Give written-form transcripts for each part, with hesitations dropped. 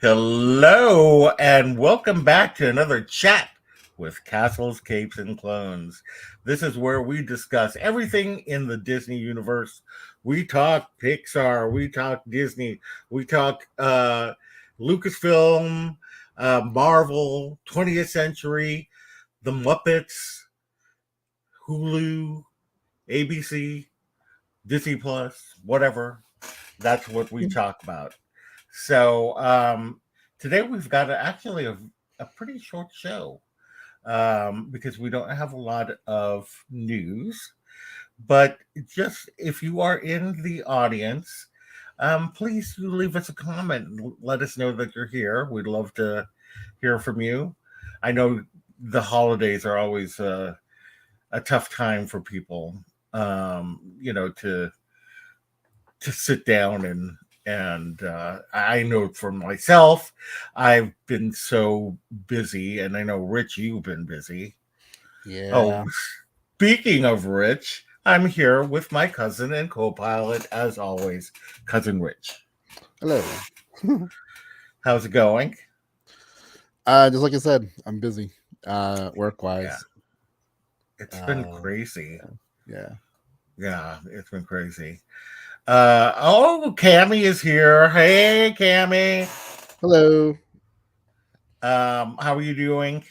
Hello, and welcome back to another chat with Castles, Capes, and Clones. This is where we discuss everything in the Disney universe. We talk Pixar, we talk Disney, we talk Lucasfilm, Marvel, 20th Century, The Muppets, Hulu, ABC, Disney Plus, whatever. That's what we talk about. So today we've got actually a pretty short show because we don't have a lot of news. But just if you are in the audience, please do leave us a comment and let us know that you're here. We'd love to hear from you. I know the holidays are always a tough time for people, to sit down and I know for myself, I've been so busy, and I know Rich, you've been busy. Oh, Yeah. speaking of Rich, I'm here with my cousin and co-pilot, as always, cousin Rich. Hello. How's it going? Just like I said, I'm busy. Work Yeah, wise. it's been Uh, crazy. yeah. Yeah, it's been crazy. Oh, Cammy is here. Hey, Cammy. Hello. How are you doing?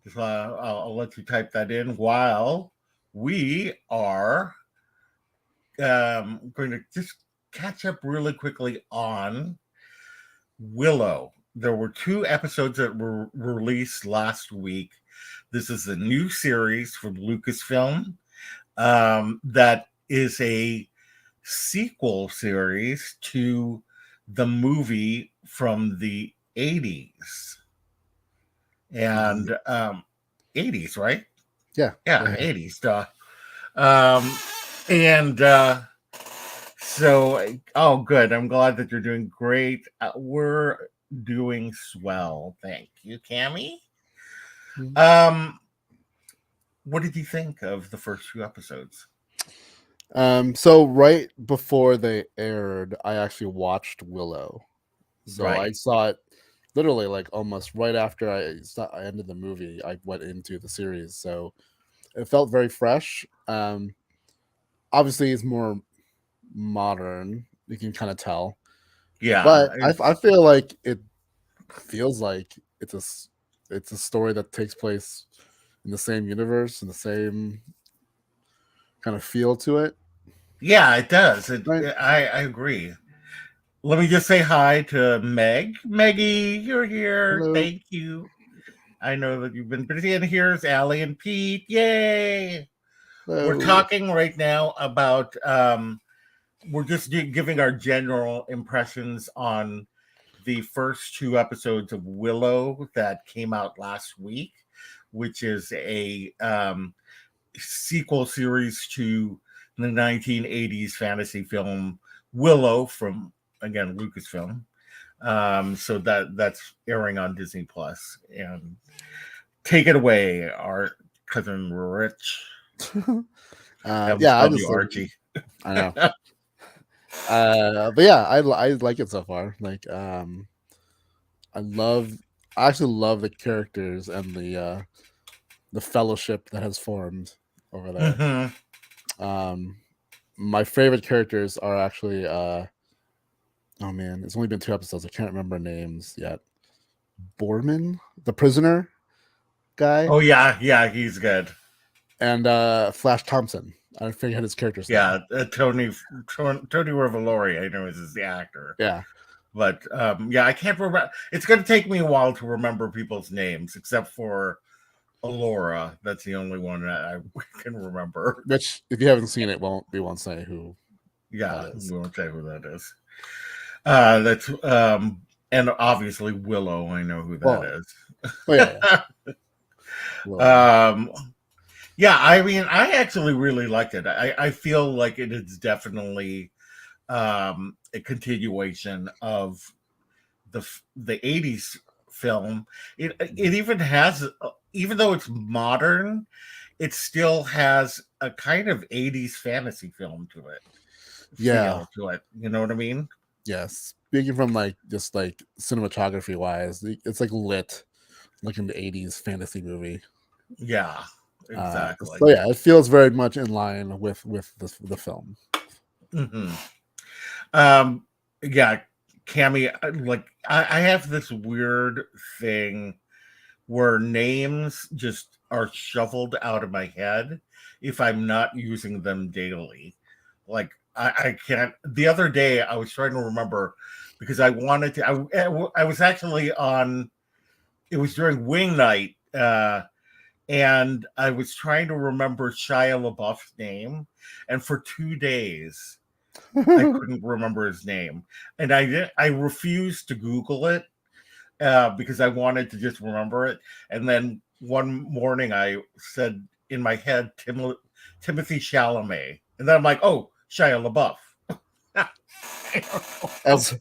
Just I'll let you type that in while we are going to just catch up really quickly on Willow. There were two episodes that were released last week. This is a new series from Lucasfilm that is a sequel series to the movie from the 80s. Ye- And 80s, right? Yeah. Yeah, Yeah. 80s. Um, and so, oh, good. I'm glad that you're doing great. We're doing swell. Thank you, Cammy. Um, what did you think of the first few episodes? So right before they aired, I actually watched Willow. So I Right. saw it literally like almost right after I ended the movie. I went into the series, so it felt very fresh. Obviously, it's more modern. You can kind of tell, Yeah. but I feel like it feels like it's a story that takes place in the same universe and the same kind of feel to it, Yeah, it does. right? I agree. Let me just say hi to Meg. Meggie, you're here. Hello. Thank you. I know that you've been busy. And here's Allie and Pete. Yay. We're Hello. talking right now about we're just giving our general impressions on the first two episodes of Willow that came out last week, which is a sequel series to the 1980s fantasy film Willow from, again, Lucasfilm. So that's airing on Disney Plus. And take it away, our cousin Rich. I almost Yeah, I called you just Archie. I know. But yeah, I like it so far. Like, I love, I actually love the characters and the fellowship that has formed over there. Mm-hmm. Um, my favorite characters are actually oh man, it's only been 2 episodes. I can't remember names yet. Borman, the prisoner guy, Oh yeah, yeah, he's good. and Flash Thompson. I forget his character's name. Yeah, Tony Revolori, I know is the actor, Yeah. but yeah, I can't remember. It's going to take me a while to remember people's names, except for Alora. That's the only one that I can remember. Which, if you haven't seen it, won't we won't say who that Yeah, is. we won't say who that is. That's and obviously Willow. I know who that Well, is. oh yeah, yeah. Willow. um, yeah, I mean, I actually really liked it. I feel like it is definitely a continuation of the 80s film. It even has, even though it's modern, it still has a kind of 80s fantasy film to it, Yeah. feel to it. You know what I mean? Yes. speaking from like just like cinematography wise, it's like lit, like an '80s fantasy movie. Yeah, exactly. So yeah, it feels very much in line with the film. Hmm. Um, yeah, Cammy, like I have this weird thing where names just are shuffled out of my head if I'm not using them daily. Like I can't. The other day I was trying to remember because I wanted to. I was actually on. It was during wing night, and I was trying to remember Shia LaBeouf's name, and for 2 days I couldn't remember his name, and I refused to Google it because I wanted to just remember it. And then one morning I said in my head, Timothy Chalamet. And then I'm like, oh, Shia LaBeouf. I don't know. as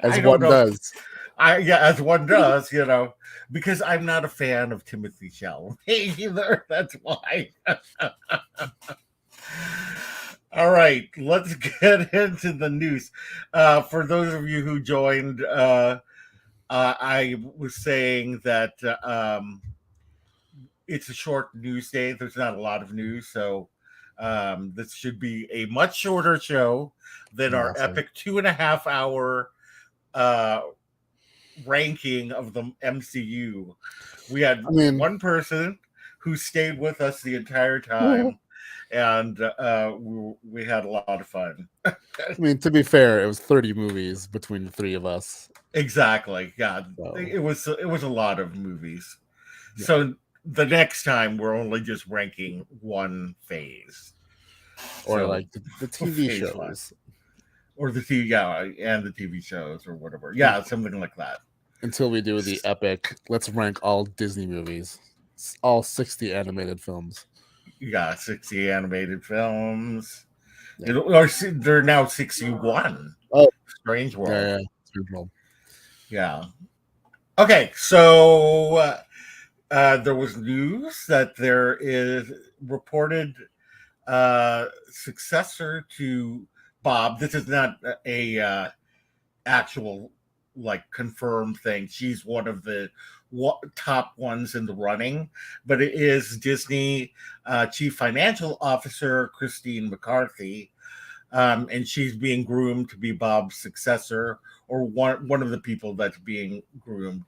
I as don't one know. does. Yeah, as one does, because I'm not a fan of Timothy Chalamet either. That's why. All right, let's get into the news. For those of you who joined, I was saying that it's a short news day. There's not a lot of news, so this should be a much shorter show than our Yeah, so epic 2.5 hour uh, ranking of the MCU. We had I mean, one person who stayed with us the entire time, and we had a lot of fun. to be fair, it was 30 movies between the three of us. Exactly. Yeah, So it was a lot of movies. yeah. So the next time we're only just ranking one phase. Or So like the TV phase one. shows. Or the TV, yeah, and the TV shows or whatever. Yeah, something like that. Until we do the epic, let's rank all Disney movies. All 60 animated films. Yeah, 60 animated films. Yeah. They're now 61. Oh, Strange yeah, World. yeah. Well, Yeah. Okay, so there was news that there is reported successor to Bob. This is not a actual like confirmed thing. She's one of the top ones in the running, but it is Disney Chief Financial Officer Christine McCarthy, and she's being groomed to be Bob's successor, or one of the people that's being groomed.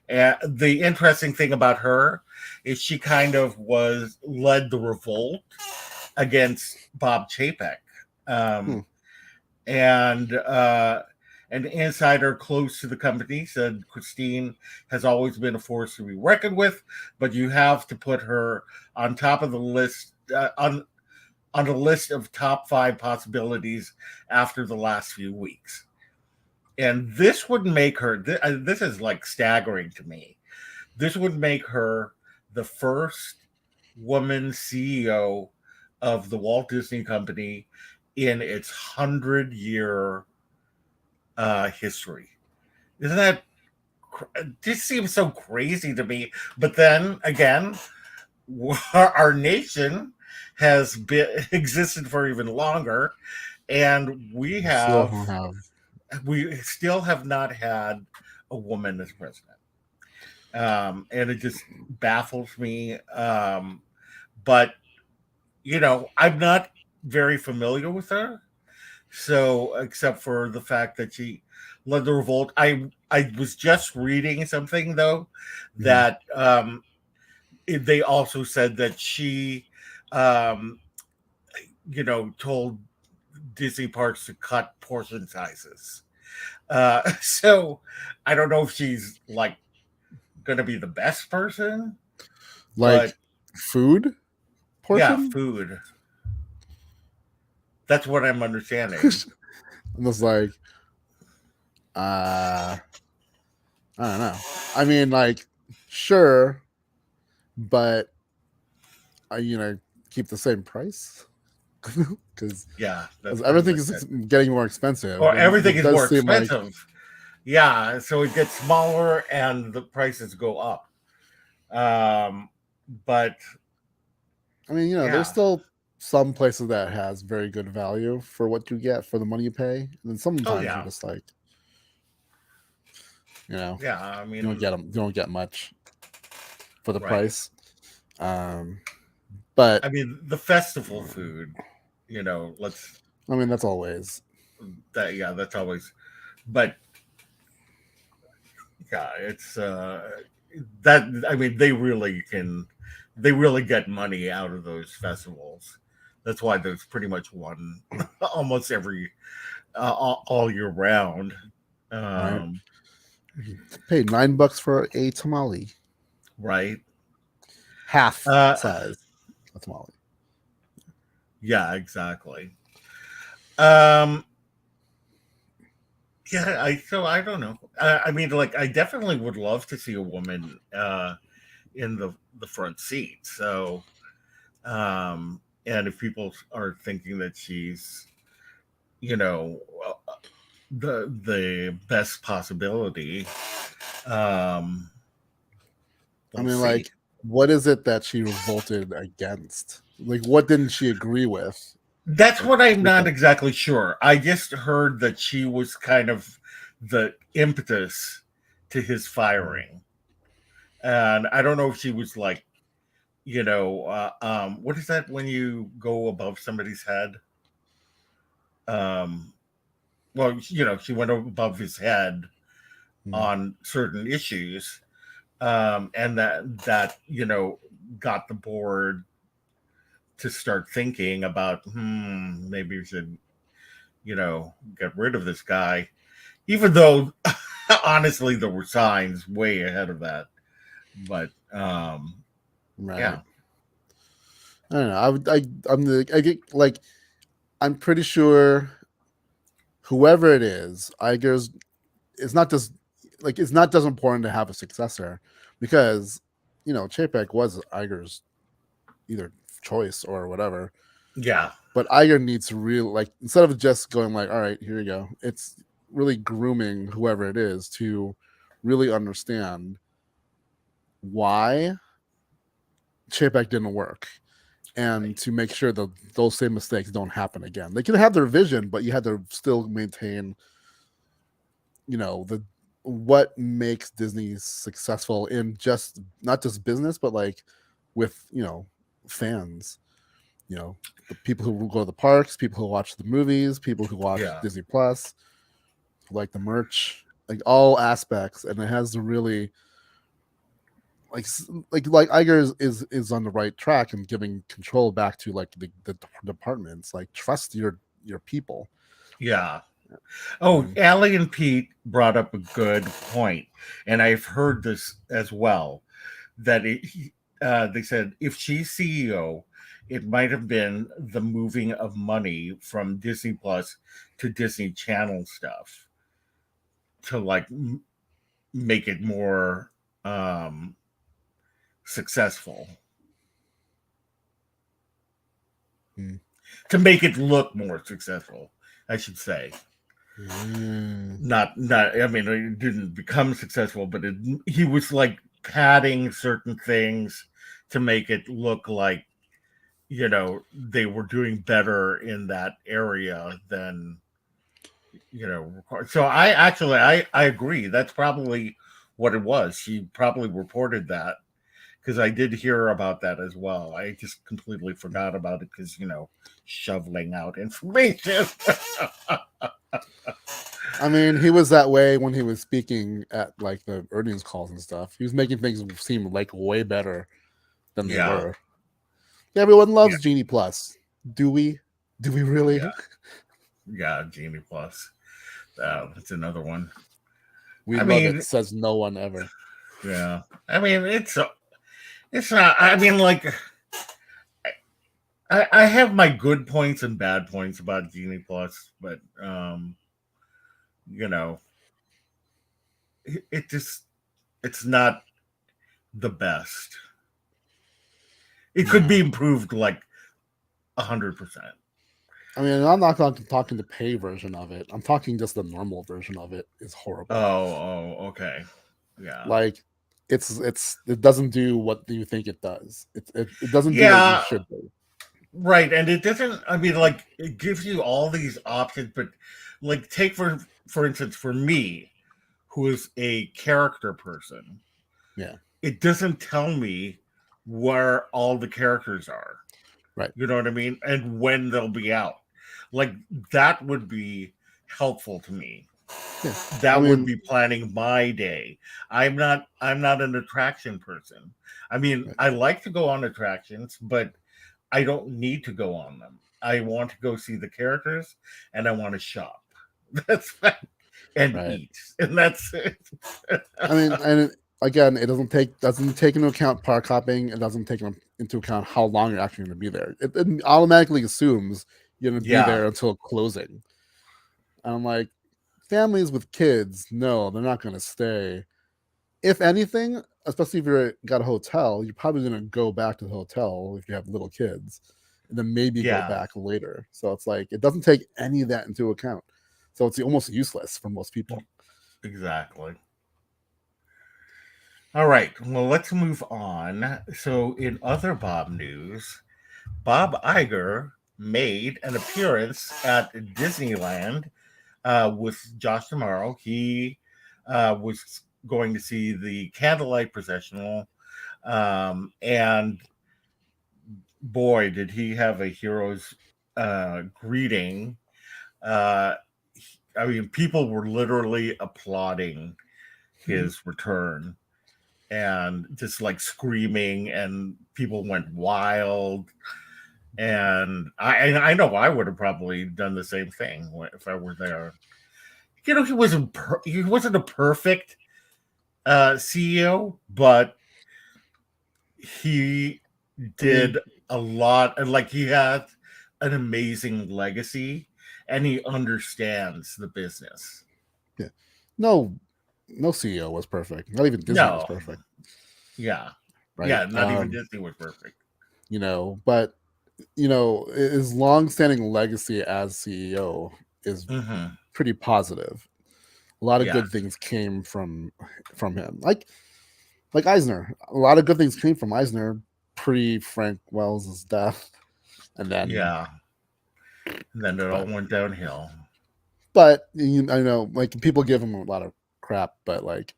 The interesting thing about her is she kind of led the revolt against Bob Chapek. hmm. Um, and an insider close to the company said Christine has always been a force to be reckoned with, but you have to put her on top of the list on a list of top 5 possibilities after the last few weeks. And this would make her. This is like staggering to me. This would make her the first woman CEO of the Walt Disney Company in its 100-year history. Isn't that? This seems so crazy to me. But then again, our nation has existed for even longer, and Still don't have. we still have not had a woman as president, and it just baffles me. But I'm not very familiar with her. So, except for the fact that she led the revolt, I was just reading something though Mhm. that they also said that she, um, told Disney parks to cut portion sizes. So I don't know if she's like going to be the best person, but Like food yeah, portion. food. That's what I'm understanding. I'm just like, uh, I don't know. I mean, like, sure, but keep the same price because Yeah, that's as pretty everything much is it. getting more expensive, Or and everything it is does more seem like, expensive. Yeah, so it gets smaller and the prices go up. Um, but there's yeah, still some places that has very good value for what you get for the money you pay, and then oh sometimes you're yeah, just like, You know, Yeah, I you don't mean, get them. You don't get much for the right. price. But I mean, the festival food, let's I mean, that's always. that yeah, that's always. But yeah, it's that I mean, they really get money out of those festivals. That's why there's pretty much one almost every all year round. Right. Um, You pay $9 for a tamale, right. half Uh, size a tamale. yeah, exactly. Um, yeah, I don't know. I mean, like, I definitely would love to see a woman in the front seat. So, and if people are thinking that she's, you know, the best possibility, um, I we'll mean, see. like, what is it that she revolted against? Like, what didn't she agree with? That's Like, what I'm not Chapek. exactly sure. I just heard that she was kind of the impetus to his Mm, firing, and I don't know if she was like, what is that when you go above somebody's head? Um, well, she went above his head mm, on certain issues, and that got the board to start thinking about, maybe we should, get rid of this guy, even though honestly there were signs way ahead of that. But right. yeah, I don't know. I get like, I'm pretty sure whoever it is, Iger's. It's not just like it's not just important to have a successor, because Chapek was Iger's either choice or whatever. yeah, But Iger needs to really, like, instead of just going like, all right, here you go. It's really grooming whoever it is to really understand why Chapek didn't work, and right, to make sure that those same mistakes don't happen again. They can have their vision, but you had to still maintain, the what makes Disney successful in just not just business, but like with fans. The people who go to the parks, people who watch the movies, people who watch yeah, Disney Plus, like the merch, like all aspects, and it has to really like Iger is on the right track and giving control back to like the departments. Like, trust your people. yeah. I Oh, mean, Allie and Pete brought up a good point, and I've heard this as well. That they said if she's CEO, it might have been the moving of money from Disney Plus to Disney Channel stuff to like make it more successful, mm, to make it look more successful, I should say. mm, Not. I mean, it didn't become successful, but he was like padding certain things to make it look like they were doing better in that area than required. So I agree. That's probably what it was. She probably reported that because I did hear about that as well. I just completely forgot about it because shoveling out information. I mean, he was that way when he was speaking at like the earnings calls and stuff. He was making things seem like way better than they Yeah, were. Everyone yeah, loves Genie Plus. Do we? Do we really? yeah, yeah. Genie Plus. That's another one. We I love it, mean, says no one ever. yeah. I mean, it's not. I mean, like, I have my good points and bad points about Genie Plus, but you know, it just it's not the best. It could be No. improved like 100%. I mean, I'm not talking the pay version of it. I'm talking just the normal version of it is Oh, horrible. oh, okay, yeah, Like, it doesn't do what you think it does. It doesn't do what you yeah, should do. right. And it doesn't. I mean, like, it gives you all these options, but like, take for instance, for me, who is a character person, Yeah. it doesn't tell me where all the characters are. Right. You know what I mean? And when they'll be out. Like that would be helpful to me. Yeah. I That would mean, be planning my day. I'm not an attraction person. I mean, right. I like to go on attractions, but I don't need to go on them. I want to go see the characters and I want to shop. That's fine. And Right. eat. And that's it. I mean, again, it doesn't take into account park hopping. It doesn't take into account how long you're actually going to be there. It automatically assumes you're going to be Yeah. there until closing. And I'm like, families with kids, no, they're not going to stay. If anything, especially if you're got a hotel, you're probably going to go back to the hotel if you have little kids, and then maybe go Yeah. back later. So it's like it doesn't take any of that into account. So it's almost useless for most people. Exactly. All right. Well, let's move on. So, in other Bob news, Bob Iger made an appearance at Disneyland with Josh tomorrow. He was going to see the candlelight processional, and boy, did he have a hero's greeting. Uh, I mean, people were literally applauding his return and just like screaming, and people went wild. And I know I would have probably done the same thing if I were there. You know, he wasn't a perfect CEO, but he I mean, did a lot, and like he had an amazing legacy, and he understands the business. yeah, no, no CEO was perfect. Not even Disney was No, perfect, yeah, right? yeah, not even Disney was perfect. But his long-standing legacy as CEO is Hmm. pretty positive. A lot of Yeah, good things came from him. Like Eisner, a lot of good things came from Eisner pre Frank Wells' death, and then yeah. And then it all but went downhill. I know like people give him a lot of crap, but like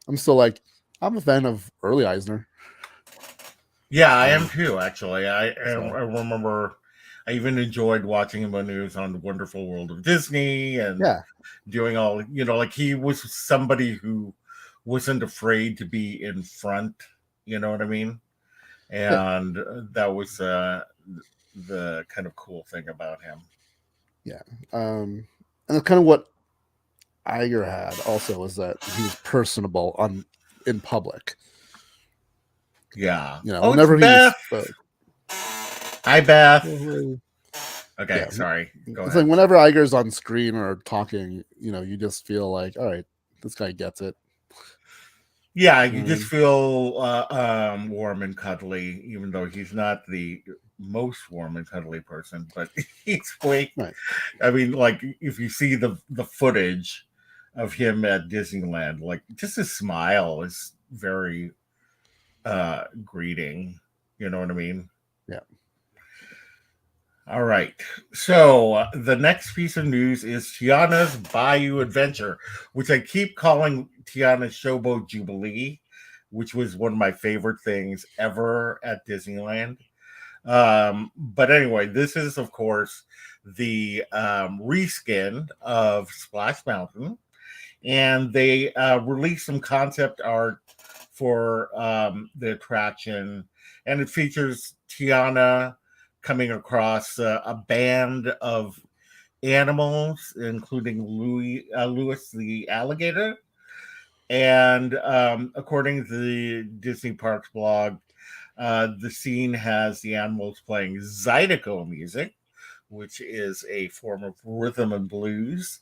I'm still like I'm a fan of early Eisner. Yeah, I am Um, too. Actually, I so remember. I even enjoyed watching him when he was on the Wonderful World of Disney and yeah, doing all. Like he was somebody who wasn't afraid to be in front. You know what I mean? yeah, And that was the kind of cool thing about him. yeah. And that's kind of what Iger had also was that he was personable in public. Yeah. You know, Oh, it's whenever he Beth. spoke, Hi, Beth. yeah, Okay, sorry. Go it's like ahead. whenever Iger's on screen or talking, you just feel like, all right, this guy gets it. Yeah, You know you what I just mean? feel warm and cuddly, even though he's not the most warm and cuddly person. But he's way. Right. I mean, like if you see the footage of him at Disneyland, like just his smile is very greeting. You know what I mean? Yeah. All right. So the next piece of news is Tiana's Bayou Adventure, which I keep calling Tiana's Showboat Jubilee, which was one of my favorite things ever at Disneyland. But anyway, this is, of course, the reskin of Splash Mountain. And they released some concept art for the attraction, and it features Tiana coming across a band of animals, including Louis the alligator. And according to the Disney Parks blog, the scene has the animals playing Zydeco music, which is a form of rhythm and blues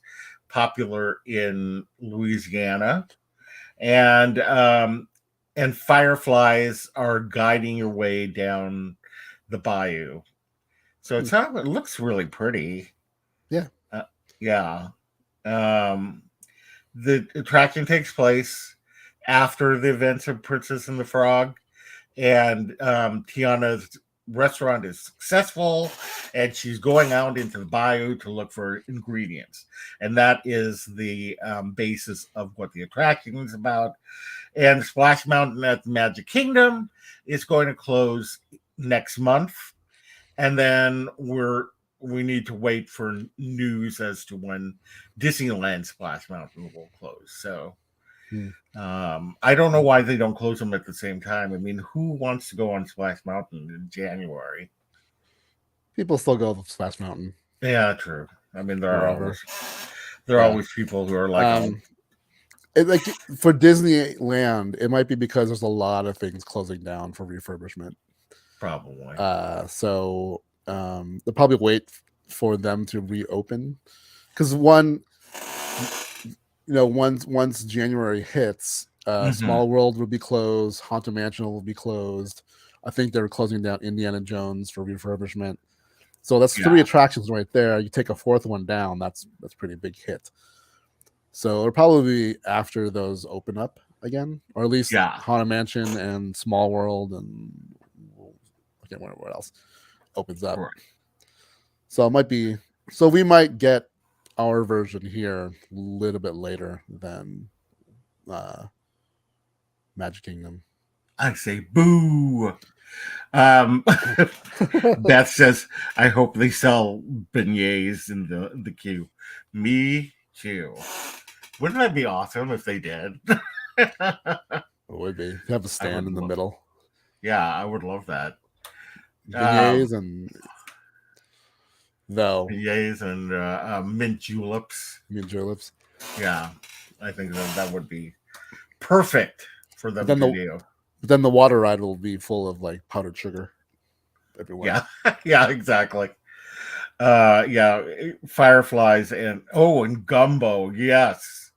popular in Louisiana. And fireflies are guiding your way down the bayou. So Hmm. it looks really pretty. Yeah. Uh, yeah. Um, the attraction takes place after the events of Princess and the Frog, and Tiana's restaurant is successful, and she's going out into the bayou to look for ingredients, and that is the basis of what the attraction is about. And Splash Mountain at the Magic Kingdom is going to close next month, and then we need to wait for news as to when Disneyland Splash Mountain will close. So I don't know why they don't close them at the same time. I mean, who wants to go on Splash Mountain in January? People still go to Splash Mountain. Yeah, true. I mean, there are Yeah. always people who are like, like for Disneyland, it might be because there's a lot of things closing down for refurbishment. probably. So they'll probably wait for them to reopen, because once January hits, Small World will be closed, Haunted Mansion will be closed. I think they're closing down Indiana Jones for refurbishment. So that's 3 attractions right there. You take a 4th one down, that's a pretty big hit. So it'll probably be after those open up again, or at least Haunted Mansion and Small World, and I can't remember what else opens up. Right. So it might be. So we might get our version here a little bit later than Magic Kingdom. I say boo. Beth says, "I hope they sell beignets in the queue." Me too. Wouldn't that be awesome if they did? It would be. Have a stand in the middle. Yeah, I would love that. Beignets and beignets and mint juleps. Mint juleps. Yeah, I think that would be perfect for them to do. But then the water ride will be full of like powdered sugar everywhere. Yeah, yeah, exactly. Fireflies and gumbo. Yes.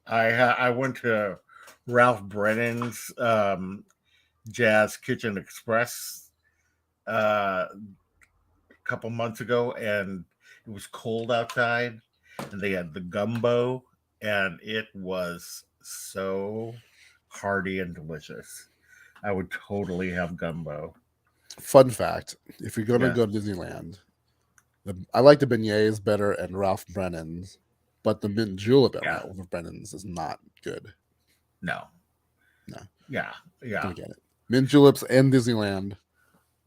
I went to Ralph Brennan's Jazz Kitchen Express a couple months ago, and it was cold outside, and they had the gumbo, and it was so hearty and delicious. I would totally have gumbo. Fun fact: if you're going to go to Disneyland, I like the beignets better at Ralph Brennan's, but the mint julep at Ralph Brennan's is not good. No. Yeah. Don't get it. Mint juleps and Disneyland,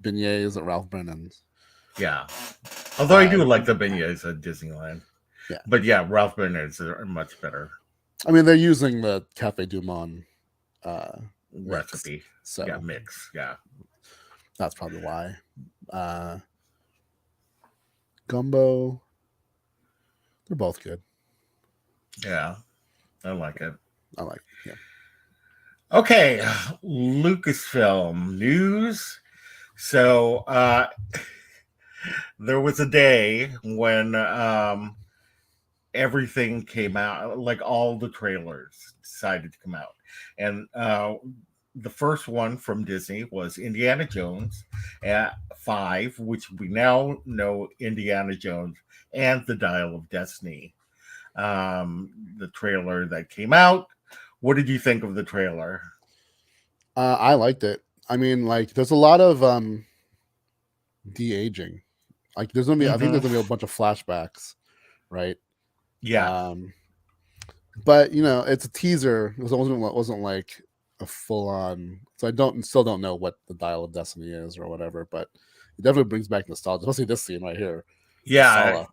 beignets at Ralph Brennan's. Yeah. Although I do like the beignets at Disneyland. Yeah. But Ralph Brennan's are much better. I mean, they're using the Cafe Du Monde recipe. So mix. Yeah. That's probably why. Gumbo. They're both good. Yeah. I like it. Yeah. Okay. Lucasfilm news. So there was a day when everything came out, like all the trailers decided to come out. And the first one from Disney was Indiana Jones at 5, which we now know Indiana Jones and the Dial of Destiny. The trailer that came out. What did you think of the trailer? I liked it. I mean, like, there's a lot of de-aging. Like, there's gonna be, I think there's gonna be a bunch of flashbacks, right? Yeah. But it's a teaser. It wasn't like a full on. So I still don't know what the Dial of Destiny is or whatever. But it definitely brings back nostalgia, especially this scene right here. Yeah.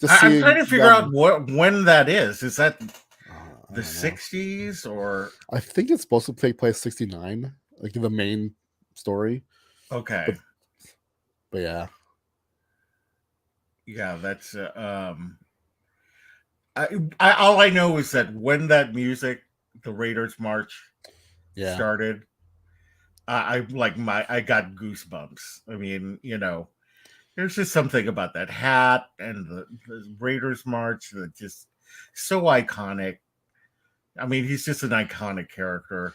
I'm trying to figure out when that is. Is that the 60s or? I think it's supposed to take place 69, like the main story. Okay. But yeah. Yeah, that's all I know is that when that music, the Raiders March, started, I got goosebumps. I mean, there's just something about that hat and the Raiders March that just so iconic. I mean, he's just an iconic character.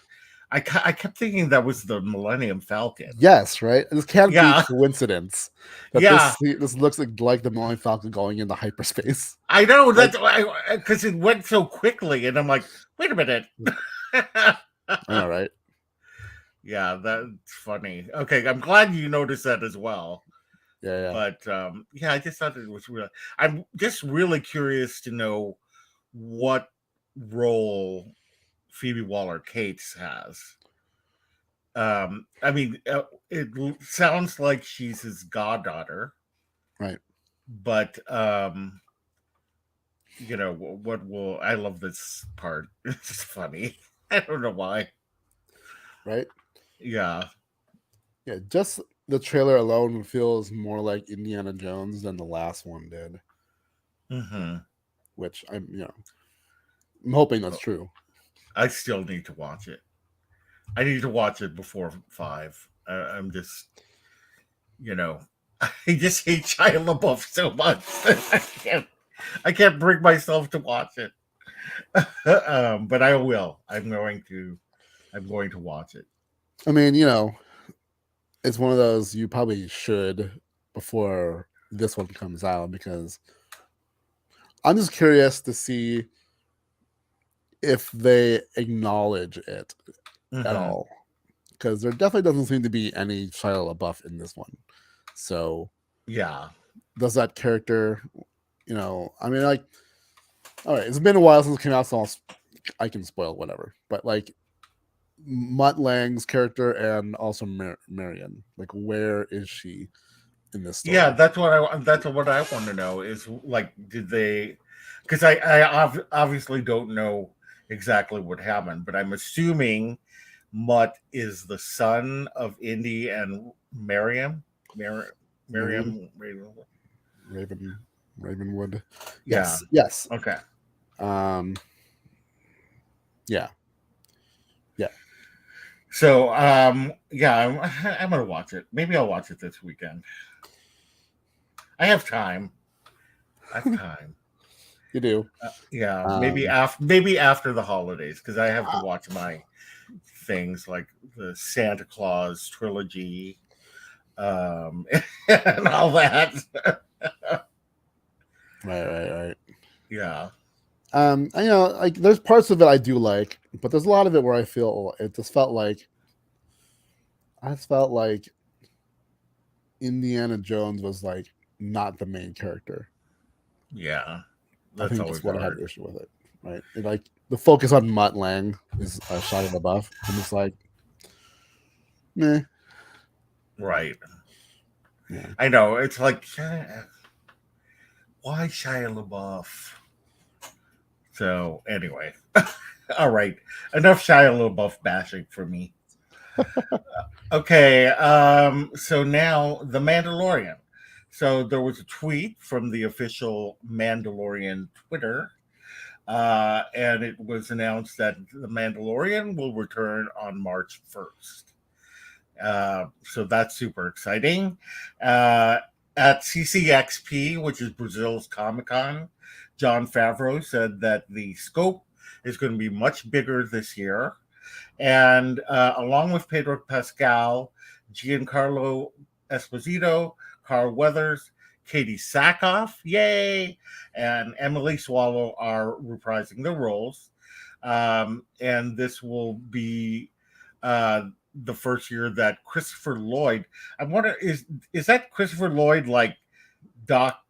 I kept thinking that was the Millennium Falcon. Yes, right? This can't be a coincidence. This looks like the Millennium Falcon going into hyperspace. I know, that's because it went so quickly, and I'm like, wait a minute. All right. Yeah, that's funny. Okay, I'm glad you noticed that as well. Yeah, But yeah, I just thought it was real. I'm just really curious to know what role Phoebe Waller-Cates has. I mean, sounds like she's his goddaughter, right, but what will I love this part? It's just funny. I don't know why. right. Yeah. Yeah, just the trailer alone feels more like Indiana Jones than the last one did, Hmm. which I'm hoping that's true. I still need to watch it. I need to watch it before 5. I'm just, you know, I just hate Shia LaBeouf so much. I can't bring myself to watch it. But I will. I'm going to watch it. I mean, it's one of those you probably should before this one comes out because I'm just curious to see if they acknowledge it at Hmm. all because there definitely doesn't seem to be any Shia LaBeouf in this one. So Yeah. does that character, I mean, like, all right, it's been a while since it came out, so I can spoil whatever. But like Mutt Lang's character and also Marion, like, where is she in this Yeah, story? that's what I want to know is like did they because obviously don't know exactly what happened, but I'm assuming Mutt is the son of Indy and Miriam. Mir- Marion, Miriam. Raven, Ravenwood. Yeah. Yes, yes. Okay. Um, yeah, yeah. So yeah, I'm gonna watch it. Maybe I'll watch it this weekend. I have time. I have time. You do. Yeah, Um, maybe after the holidays because I have to watch my things like the Santa Claus trilogy, and all that. right. Yeah, Like there's parts of it I do like, but there's a lot of it where I feel it just felt like I just felt like Indiana Jones was like not the main character. yeah, I that's think that's always what I had hard. an issue with it. Right, and like the focus on Mutt Lang is a shot in the buff, and it's like, meh, Right. yeah. I know. It's like, why Shia LaBeouf? So anyway, all right. Enough Shia LaBeouf bashing for me. Okay, so now The Mandalorian. So there was a tweet from the official Mandalorian Twitter, and it was announced that The Mandalorian will return on March 1st. So that's super exciting. Uh, at CCXP, which is Brazil's Comic Con, John Favreau said that the scope is going to be much bigger this year. And along with Pedro Pascal, Giancarlo Esposito, Carl Weathers, Katie Sackhoff, yay, and Emily Swallow are reprising their roles. And this will be the first year that Christopher Lloyd. I wonder is that Christopher Lloyd like Doc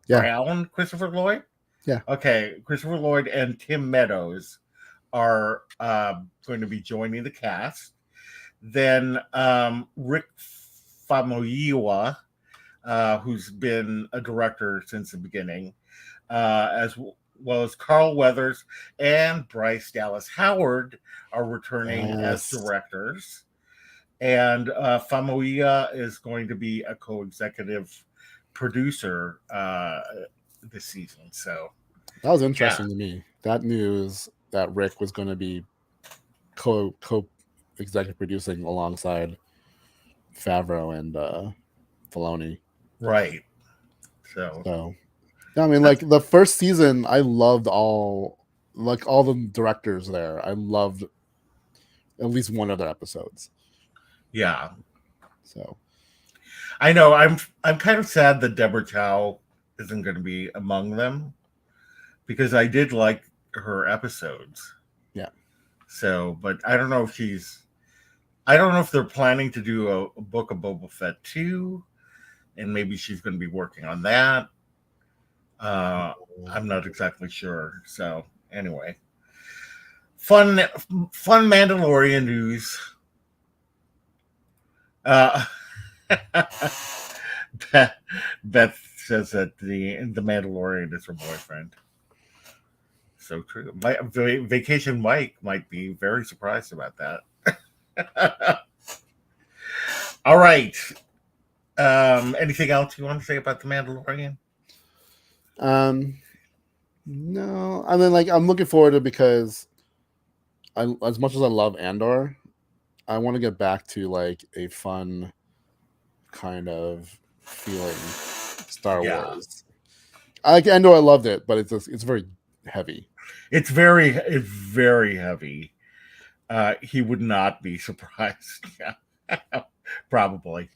Yeah, Brown? Christopher Lloyd. yeah. Okay, Christopher Lloyd and Tim Meadows are going to be joining the cast. Then Rick Famuyiwa, who's been a director since the beginning, as well as Carl Weathers and Bryce Dallas Howard are returning as Yes, directors. And Famuyiwa is going to be a co-executive producer this season. So that was yeah, interesting to me. That news that Rick was going to be co executive producing alongside Favreau and Filoni. right. So So yeah, I mean, like the first season, I loved all the directors there. I loved at least one of their episodes. yeah, So I know. I'm kind of sad that Deborah Chow isn't going to be among them because I did like her episodes. yeah, So, but I don't know if she's I don't know if they're planning to do a book of Boba Fett 2, and maybe she's going to be working on that. Uh, I'm not exactly sure. So anyway, fun, fun Mandalorian news. Uh, Beth, Beth says that the Mandalorian is her boyfriend. So true. Vacation Mike might be very surprised about that. All right. Anything else you want to say about the Mandalorian? Um, no, I mean, like, I'm looking forward to it because as much as I love Andor, I want to get back to like a fun kind of feeling Star Yeah, Wars. I like Andor, I loved it, but it's very heavy. it's very heavy. He would not be surprised. Yeah, probably.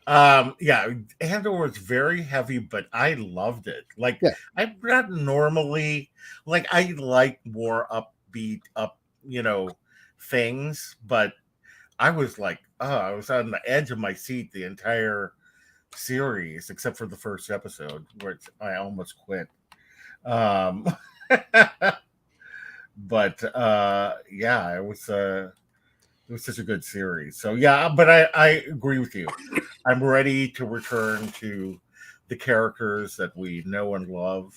Yeah, Andor was very heavy, but I loved it. Like Yeah, I'm not normally like I like more upbeat, you know, things, but I was like, oh, I was on the edge of my seat the entire series, except for the first episode, where I almost quit. Um, but yeah, it was such a good series. So yeah, but I agree with you. I'm ready to return to the characters that we know and love.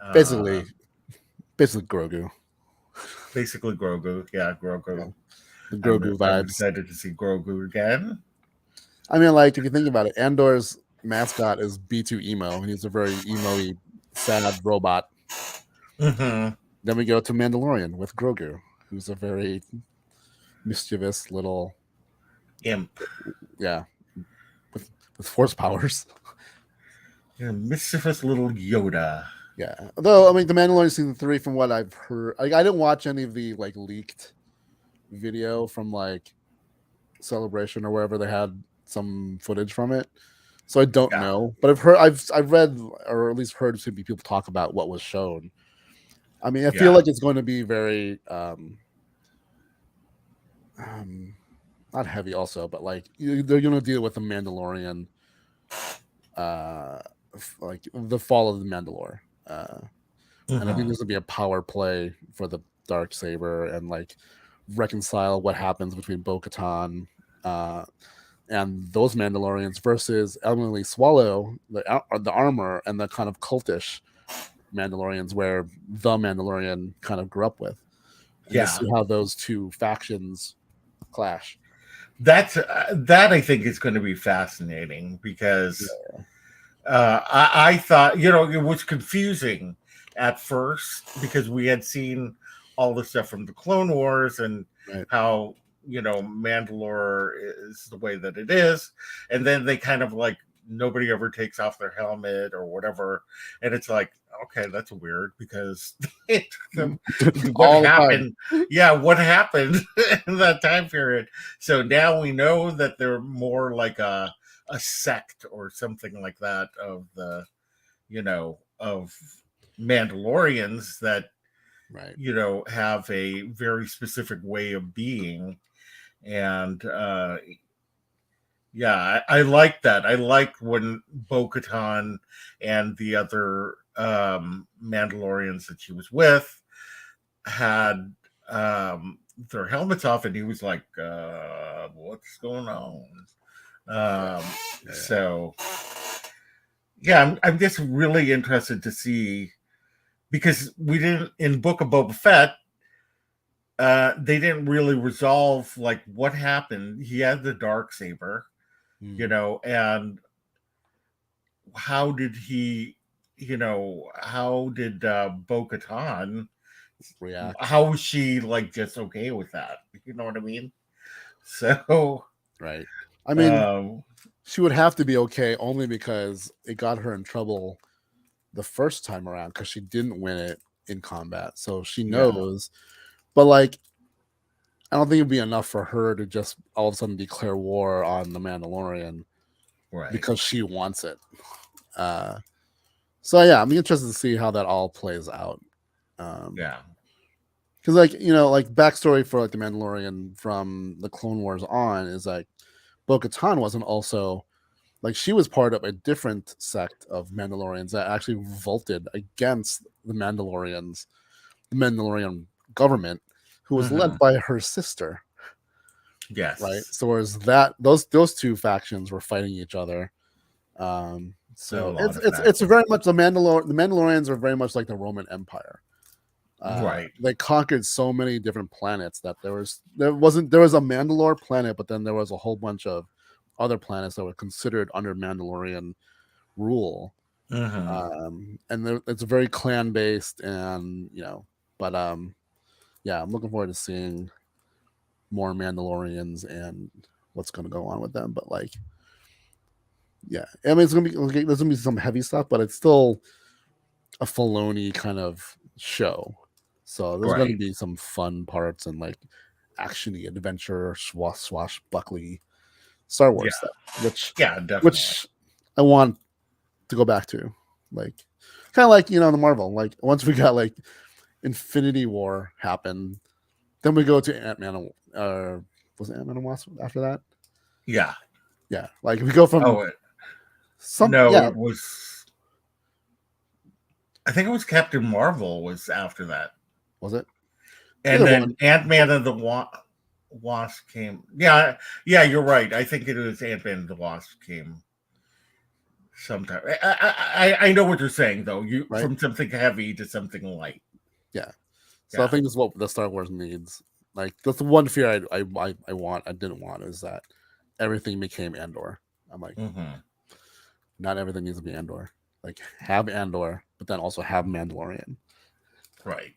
Uh, basically, basically Grogu. Basically, Grogu. Yeah, Yeah, Grogu. the Grogu I'm vibes. excited to see Grogu again. I mean, like if you think about it, Andor's mascot is B2 emo, and he's a very emo-y, sad robot. Hmm. Then we go to Mandalorian with Grogu, who's a very mischievous little, Imp. yeah, with force powers. Yeah, mischievous little Yoda. Yeah, though I mean, the Mandalorian season 3, from what I've heard, like I didn't watch any of the like leaked video from like Celebration or wherever they had some footage from it, so I don't Yeah, know. But I've read or at least heard some people talk about what was shown. I mean, I feel yeah. like it's going to be very um not heavy also, but like they're going to deal with the Mandalorian, uh, like the fall of the Mandalore. And I think Hmm. there's gonna be a power play for the dark saber and like reconcile what happens between Bo-Katan and those Mandalorians versus Emily Swallow, the armor and the kind of cultish Mandalorians where the Mandalorian kind of grew up with, and to Yeah, see how those two factions clash. that I think is going to be fascinating because Yeah, I thought, you know, it was confusing at first because we had seen all the stuff from the Clone Wars and right. how, you know, Mandalore is the way that it is. And then they kind of like nobody ever takes off their helmet or whatever. And it's like, okay, that's weird because what All the time. happened? Yeah, what happened in that time period? So now we know that they're more like a sect or something like that of the, you know, of Mandalorians that, Right. you know, have a very specific way of being. And yeah, I like that. I like when Bo-Katan and the other Mandalorians that she was with had their helmets off, and he was like, what's going on? Yeah. Um, Yeah. so yeah, I'm just really interested to see because we didn't in Book of Boba Fett. They didn't really resolve like what happened. He had the dark saber, you Mm, know, and how did he, you know, how did Bo-Katan? react. How was she like just okay with that? You know what I mean? So, Right. I mean, um, she would have to be okay only because it got her in trouble the first time around because she didn't win it in combat. So she yeah, knows. But like, I don't think it'd be enough for her to just all of a sudden declare war on the Mandalorian right, because she wants it. Uh, so yeah, I'm interested to see how that all plays out. Um, yeah. because like like backstory for like the Mandalorian from the Clone Wars on is like Bo-Katan wasn't also like she was part of a different sect of Mandalorians that actually revolted against the Mandalorian government, who was led Hmm. by her sister, right? Yes. So whereas that those two factions were fighting each other. A So lot it's of it's it's factions. very much the Mandalorians are very much like the Roman Empire. Right. They conquered so many different planets that there was a Mandalore planet, but then there was a whole bunch of other planets that were considered under Mandalorian rule. Hmm. And it's very clan based, and but yeah, I'm looking forward to seeing more Mandalorians and what's going to go on with them. But like, yeah, I mean, there's gonna be some heavy stuff, but it's still a Filoni kind of show. So there's going to Right. be some fun parts and like actiony adventure, swashbuckly Star Yeah. Wars stuff, Yeah, definitely. which I want to go back to, like kind of like the Marvel. Like once we got like Infinity War happened, then we go to Ant-Man. Was it Ant-Man and Wasp after that? Yeah. Yeah, like we go from Oh, some no, yeah. it was. I think it was Captain Marvel was after that, Was it and either then one? Ant Man and the Wasp came. Yeah, yeah, you're right. I think it was Ant Man and the Wasp came sometime. I know what you're saying though. You Right? from something heavy to something light. Yeah. So I Yeah. think this is what the Star Wars needs. Like that's the one fear I didn't want is that everything became Andor. I'm like, Hmm. not everything needs to be Andor. Like have Andor, but then also have Mandalorian Right.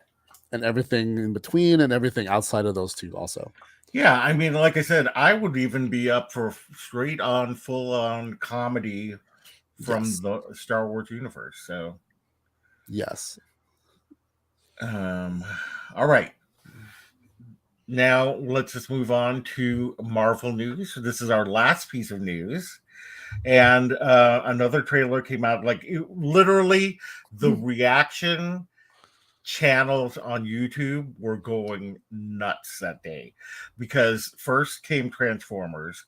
and everything in between and everything outside of those two also. Yeah, I mean, like I said, I would even be up for straight on, full on comedy from Yes. the Star Wars universe. So, Yes. um, all right. Now let's just move on to Marvel news. So this is our last piece of news, and another trailer came out. Like literally, the reaction channels on YouTube were going nuts that day because first came Transformers,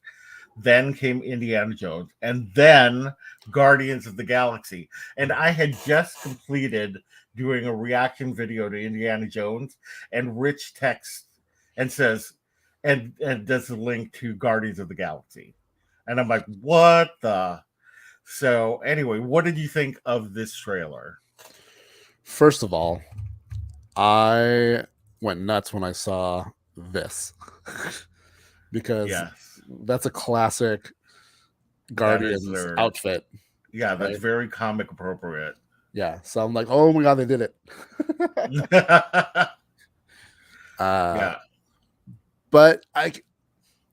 then came Indiana Jones, and then Guardians of the Galaxy. And I had just completed doing a reaction video to Indiana Jones, and Rich texts and says, and does the link to Guardians of the Galaxy. And I'm like, what the? So anyway, what did you think of this trailer? First of all, I went nuts when I saw this because Yes, that's a classic that is Guardians their, outfit, yeah, that's right? very comic appropriate. Yeah. So I'm like, oh my god, they did it. uh, Yeah, but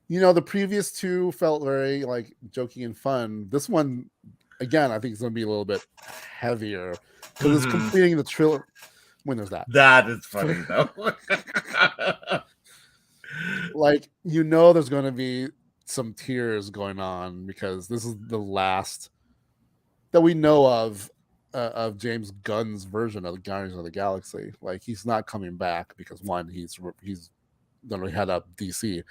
the previous two felt very like jokey and fun. This one, again, I think it's going to be a little bit heavier because it's hmm, completing the trilogy. When there's that, that is funny though. like there's going to be some tears going on because this is the last that we know of James Gunn's version of the Guardians of the Galaxy. Like he's not coming back because one, he's going to head up DC,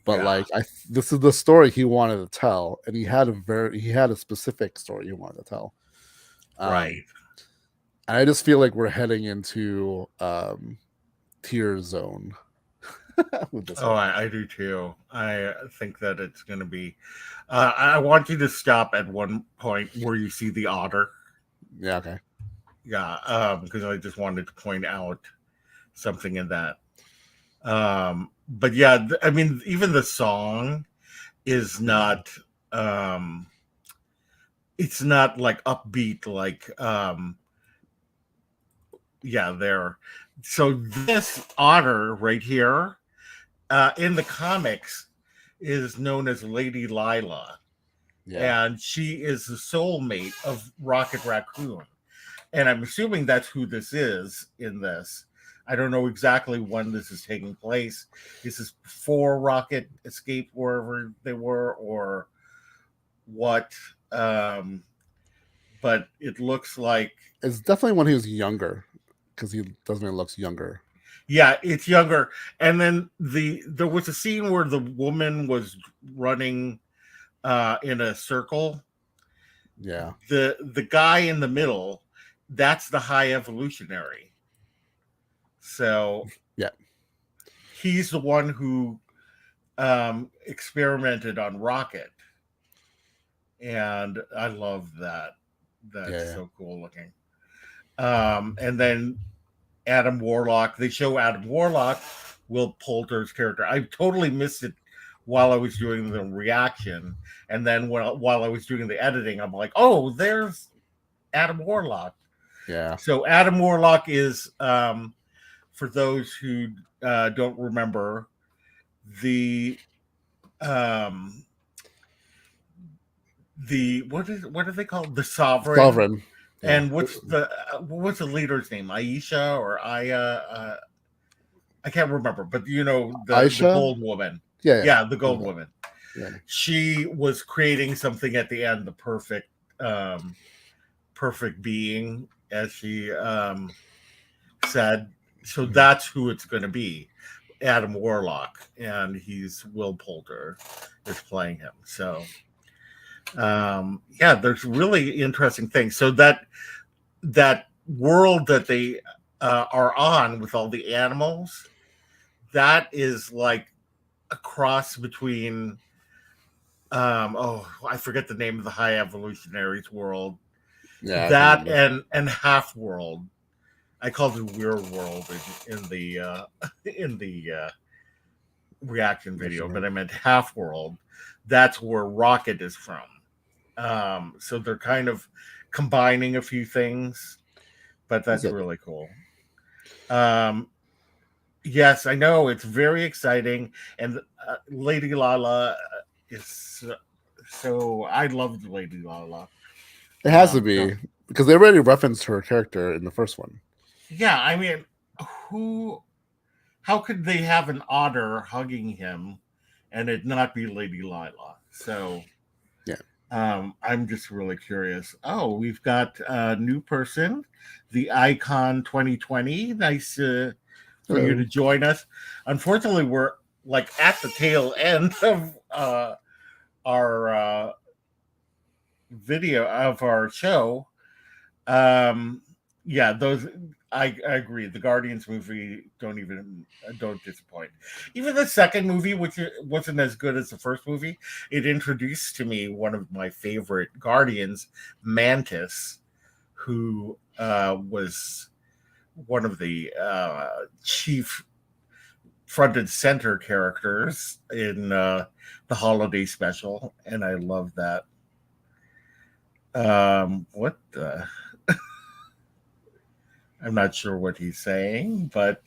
but Yeah, like this is the story he wanted to tell, and he had a specific story he wanted to tell. Um, right. and I just feel like we're heading into tear zone with this Oh, one. I do too. I think that it's going to be. I want you to stop at one point where you see the otter. Yeah, okay. Yeah, because I just wanted to point out something in that. But yeah, I mean, even the song is not. Um, it's not like upbeat like yeah there. So this otter right here in the comics is known as Lady Lila, Yeah. and she is the soulmate of Rocket Raccoon. And I'm assuming that's who this is in this. I don't know exactly when this is taking place. Is this before Rocket escaped wherever they were, or what? Um, but it looks like, It's definitely when he was younger because he definitely looks younger. Yeah, it's younger. And then there was a scene where the woman was running in a circle. Yeah. The guy in the middle, that's the high evolutionary. So Yeah. he's the one who experimented on Rocket, and I love that. That's Yeah. so cool looking. And then Adam Warlock. They show Adam Warlock, Will Poulter's character. I totally missed it while I was doing the reaction, and then while I was doing the editing, I'm like, oh, there's Adam Warlock. Yeah. So Adam Warlock is, for those who don't remember, the um, what are they called? The Sovereign. Sovereign. Yeah. And what's the leader's name? Aisha or Aya? I can't remember, but the Aisha? gold woman. Yeah. Yeah, the gold woman. Yeah. She was creating something at the end, the perfect being, as she said. So that's who it's going to be, Adam Warlock, and he's Will Poulter is playing him. So yeah, there's really interesting things. So that world that they are on with all the animals, that is like a cross between I forget the name of the high evolutionaries world. Yeah. That and half world. I called it weird world in the in the reaction video, but I meant half world. That's where Rocket is from. So they're kind of combining a few things, but that's really cool. Yes, I know, it's very exciting, and Lady Lala is so. I loved Lady Lala. It has to be because they already referenced her character in the first one. Yeah, I mean, how could they have an otter hugging him and it not be Lady Lila? So yeah, I'm just really curious. Oh, we've got a new person, the Icon 2020. Nice for you to join us. Unfortunately, we're like at the tail end of our video of our show. Yeah, those I agree. The Guardians movie don't disappoint. Even the second movie, which wasn't as good as the first movie, it introduced to me one of my favorite Guardians, Mantis, who was one of the chief front and center characters in the holiday special, and I love that. What the? I'm not sure what he's saying, but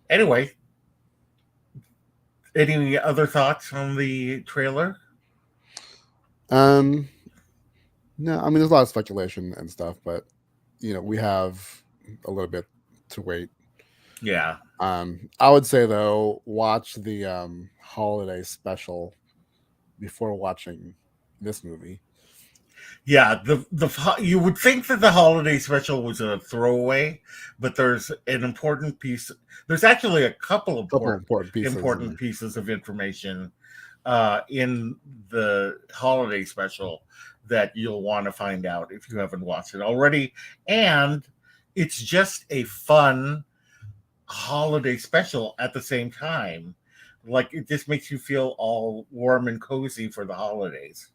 anyway, any other thoughts on the trailer? No, I mean there's a lot of speculation and stuff, but we have a little bit to wait. Yeah. I would say though, watch the holiday special before watching this movie. Yeah, you would think that the holiday special was a throwaway, but there's an important piece. There's actually a couple of important pieces of information in the holiday special that you'll want to find out if you haven't watched it already. And it's just a fun holiday special at the same time. Like, it just makes you feel all warm and cozy for the holidays.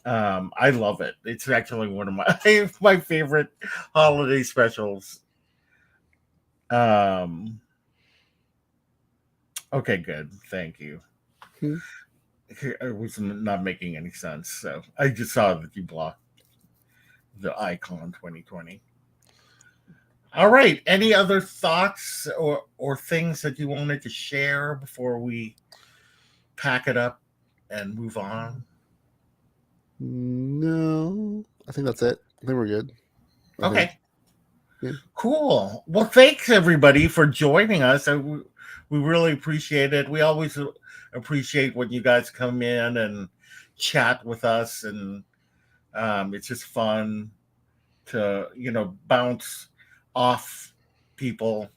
I love it. It's actually one of my favorite holiday specials. Okay, good. Thank you. It was not making any sense, so I just saw that you blocked the Icon 2020. All right. Any other thoughts or things that you wanted to share before we pack it up and move on? No, I think that's it. I think we're good. Okay. Yeah. Cool. Well, thanks everybody for joining us. We really appreciate it. We always appreciate when you guys come in and chat with us, and it's just fun to bounce off people.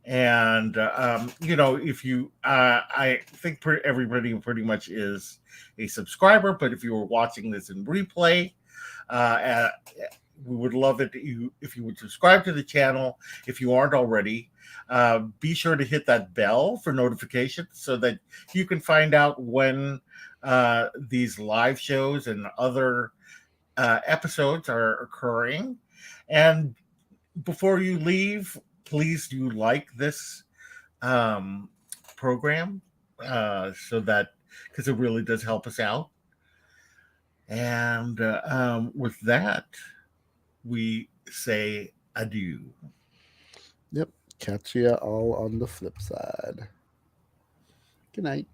And if you, I think everybody pretty much is a subscriber. But if you were watching this in replay, uh, we would love it if you would subscribe to the channel if you aren't already. Be sure to hit that bell for notifications so that you can find out when these live shows and other episodes are occurring. And before you leave, please do like this program so that, because it really does help us out. And with that, we say adieu. Yep. Catch you all on the flip side. Good night.